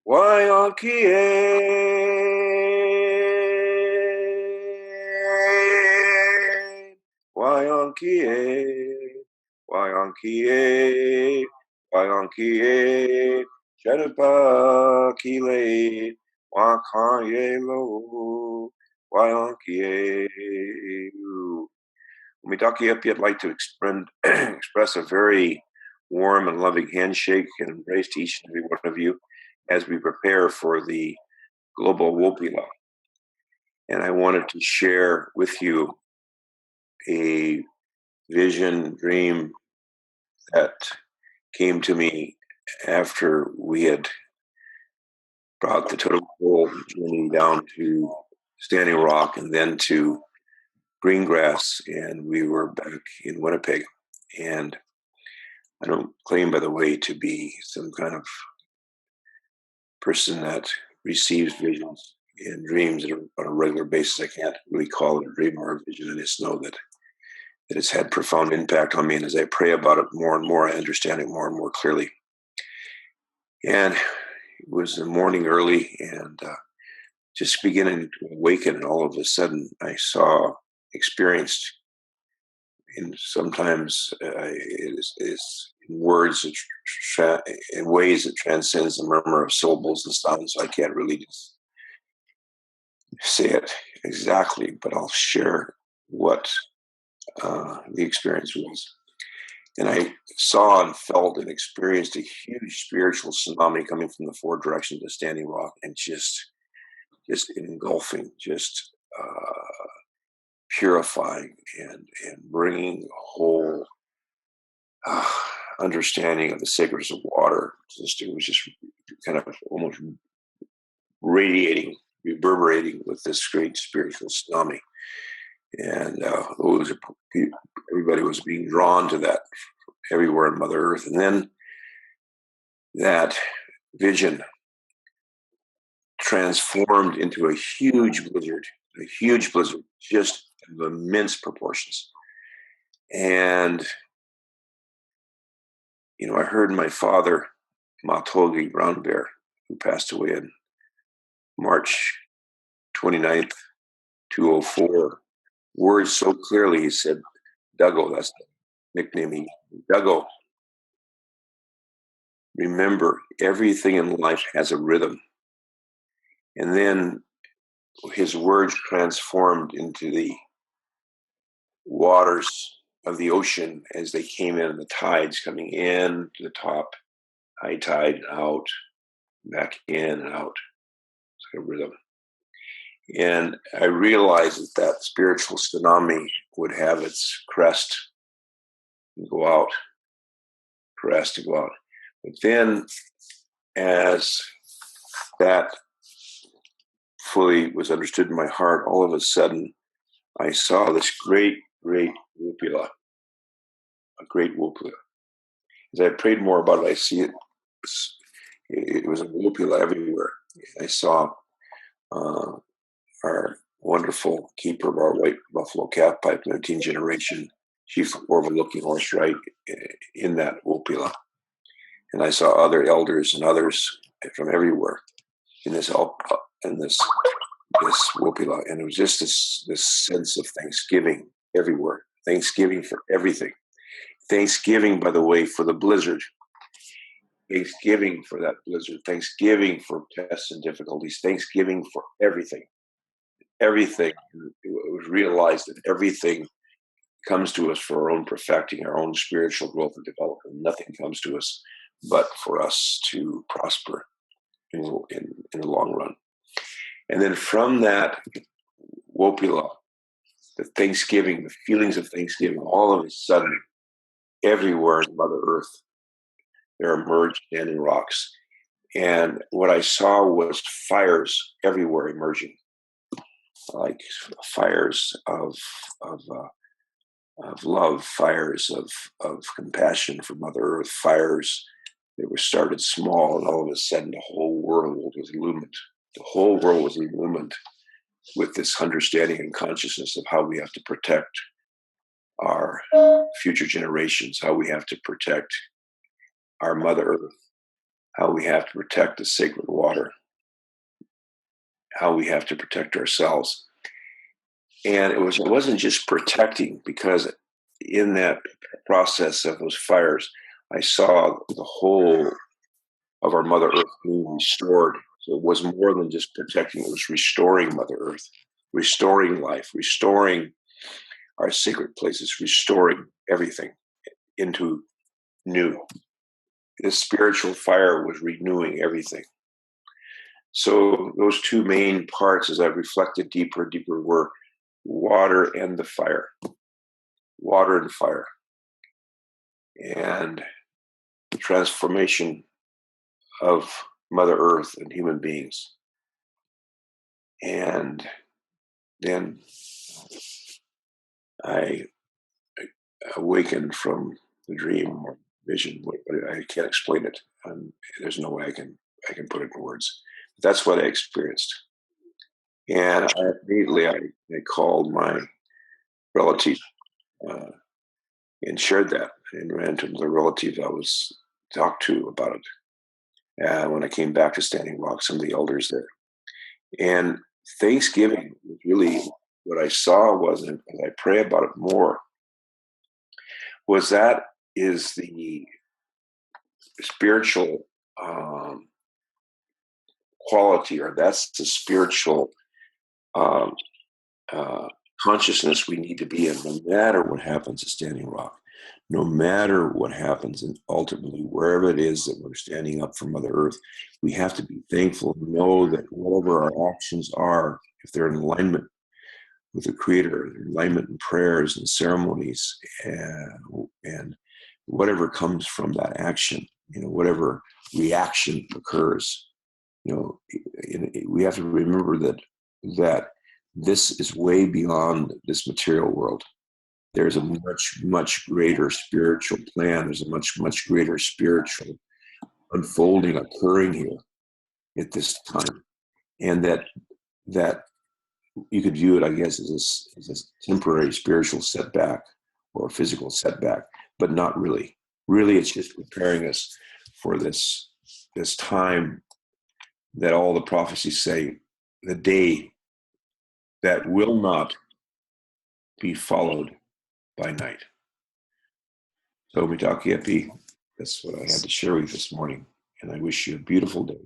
Wayankie, Wayankie, Wayankie, Wayankie, Jennifer Kile, Wakanye Lo, Wayankie. Mitaki, I'd like to express a very warm and loving handshake and embrace to each and every one of you as we prepare for the Global Wopila. And I wanted to share with you a vision, dream that came to me after we had brought the total goal journey down to Standing Rock and then to Greengrass, and we were back in Winnipeg. And I don't claim, by the way, to be some kind of person that receives visions and dreams on a regular basis. I can't really call it a dream or a vision. I just know that it's had profound impact on me. And as I pray about it more and more, I understand it more and more clearly. And it was the morning early and just beginning to awaken. And all of a sudden, I experienced, and sometimes it is in words, in ways that transcends the murmur of syllables and sounds. So I can't really just say it exactly, but I'll share what the experience was. And I saw and felt and experienced a huge spiritual tsunami coming from the four directions of Standing Rock, and just engulfing, just purifying and bringing a whole understanding of the sacredness of water. It was just kind of almost radiating, reverberating with this great spiritual tsunami. And everybody was being drawn to that everywhere in Mother Earth. And then that vision transformed into a huge blizzard, just of immense proportions. And, I heard my father, Matogi Brown Bear, who passed away on March 29th, 2004, words so clearly. He said, Duggo, that's the nickname. Duggo, remember, everything in life has a rhythm. And then his words transformed into the waters of the ocean as they came in, the tides coming in to the top, high tide and out, back in and out. It's like a rhythm. And I realized that spiritual tsunami would have its crest and go out, crest and go out. But then as that fully was understood in my heart, all of a sudden I saw this great Wopila, a great Wopila. As I prayed more about it, I see it. It was a Wopila everywhere. I saw our wonderful keeper of our white buffalo calf pipe, 19th generation, chief overlooking horse right in that Wopila. And I saw other elders and others from everywhere in this Wopila. And it was just this sense of thanksgiving everywhere. Thanksgiving for everything. Thanksgiving, by the way, for the blizzard. Thanksgiving for that blizzard. Thanksgiving for tests and difficulties. Thanksgiving for everything. Everything. It was realized that everything comes to us for our own perfecting, our own spiritual growth and development. Nothing comes to us but for us to prosper in the long run. And then from that Wopila, the Thanksgiving, the feelings of Thanksgiving, all of a sudden, everywhere in Mother Earth, there emerged Standing Rocks. And what I saw was fires everywhere emerging, like fires of love, fires of compassion for Mother Earth, fires that were started small, and all of a sudden the whole world was illumined. The whole world was illumined with this understanding and consciousness of how we have to protect our future generations, how we have to protect our Mother Earth, how we have to protect the sacred water, how we have to protect ourselves. And it wasn't just protecting, because in that process of those fires, I saw the whole of our Mother Earth being restored. So it was more than just protecting, it was restoring Mother Earth, restoring life, restoring our sacred places, restoring everything into new. This spiritual fire was renewing everything. So those two main parts, as I reflected deeper and deeper, were water and the fire. Water and fire. And the transformation of Mother Earth and human beings. And then I awakened from the dream or vision. I can't explain it. There's no way I can put it in words. But that's what I experienced. And immediately I called my relative and shared that, and ran to the relative I was talked to about it. When I came back to Standing Rock, some of the elders there. And Thanksgiving was really what I saw was, and I pray about it more, was that is the spiritual quality, or that's the spiritual consciousness we need to be in, no matter what happens at Standing Rock, no matter what happens, and ultimately wherever it is that we're standing up for Mother Earth, we have to be thankful and know that whatever our actions are, if they're in alignment with the Creator, alignment in prayers and ceremonies, and whatever comes from that action, whatever reaction occurs, we have to remember that this is way beyond this material world. There's a much, much greater spiritual plan. There's a much, much greater spiritual unfolding occurring here at this time. And that you could view it, I guess, as a temporary spiritual setback or a physical setback, but not really. Really, it's just preparing us for this time that all the prophecies say, the day that will not be followed by night. So, Mitaki Epi, that's what I had to share with you this morning. And I wish you a beautiful day.